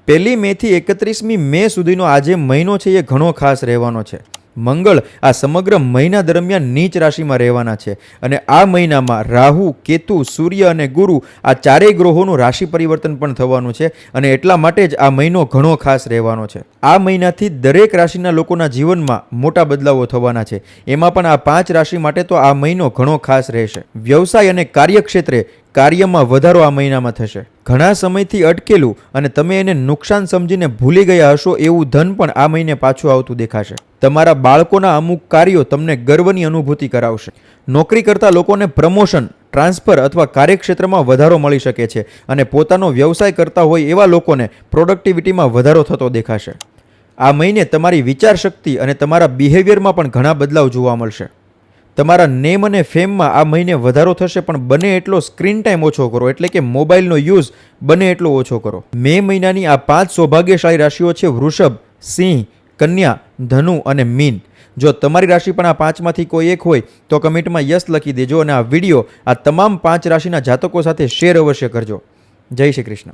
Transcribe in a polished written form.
1 મેથી 31 મે સુધીનો આ જે મહિનો છે એ ઘણો ખાસ રહેવાનો છે। મંગળ આ સમગ્ર મહિના દરમિયાન નીચ રાશિમાં રહેવાના છે અને આ મહિનામાં રાહુ, કેતુ, સૂર્ય અને ગુરુ આ ચારેય ગ્રહોનું રાશિ પરિવર્તન પણ થવાનું છે અને એટલા માટે જ આ મહિનો ઘણો ખાસ રહેવાનો છે। આ મહિનાથી દરેક રાશિના લોકોના જીવનમાં મોટા બદલાવો થવાના છે। એમાં પણ આ 5 રાશિ માટે તો આ મહિનો ઘણો ખાસ રહેશે। વ્યવસાય અને કાર્યક્ષેત્રે કાર્યમાં વધારો આ મહિનામાં થશે। ઘણા સમયથી અટકેલું અને તમે એને નુકસાન સમજીને ભૂલી ગયા હશો એવું ધન પણ આ મહિને પાછું આવતું દેખાશે। તમારા બાળકોના અમુક કાર્યો તમને ગર્વની અનુભૂતિ કરાવશે। નોકરી કરતા લોકોને પ્રમોશન, ટ્રાન્સફર અથવા કાર્યક્ષેત્રમાં વધારો મળી શકે છે અને પોતાનો વ્યવસાય કરતા હોય એવા લોકોને પ્રોડક્ટિવિટીમાં વધારો થતો દેખાશે। આ મહિને તમારી વિચારશક્તિ અને તમારા બિહેવિયરમાં પણ ઘણા બદલાવ જોવા મળશે। તમારા નેમ અને ફેમમાં આ મહિને વધારો થશે, પણ બને એટલો સ્ક્રીન ટાઈમ ઓછો કરો, એટલે કે મોબાઈલનો યુઝ બને એટલો ઓછો કરો। મે મહિનાની આ 5 સૌભાગ્યશાળી રાશિઓ છે વૃષભ, સિંહ, કન્યા, ધનુ અને મીન। જો તમારી રાશિ પણ આ 5માંથી કોઈ એક હોય તો કમેન્ટમાં યસ લખી દેજો અને આ વિડીયો આ તમામ 5 રાશિના જાતકો સાથે શેર અવશ્ય કરજો। જય શ્રી કૃષ્ણ।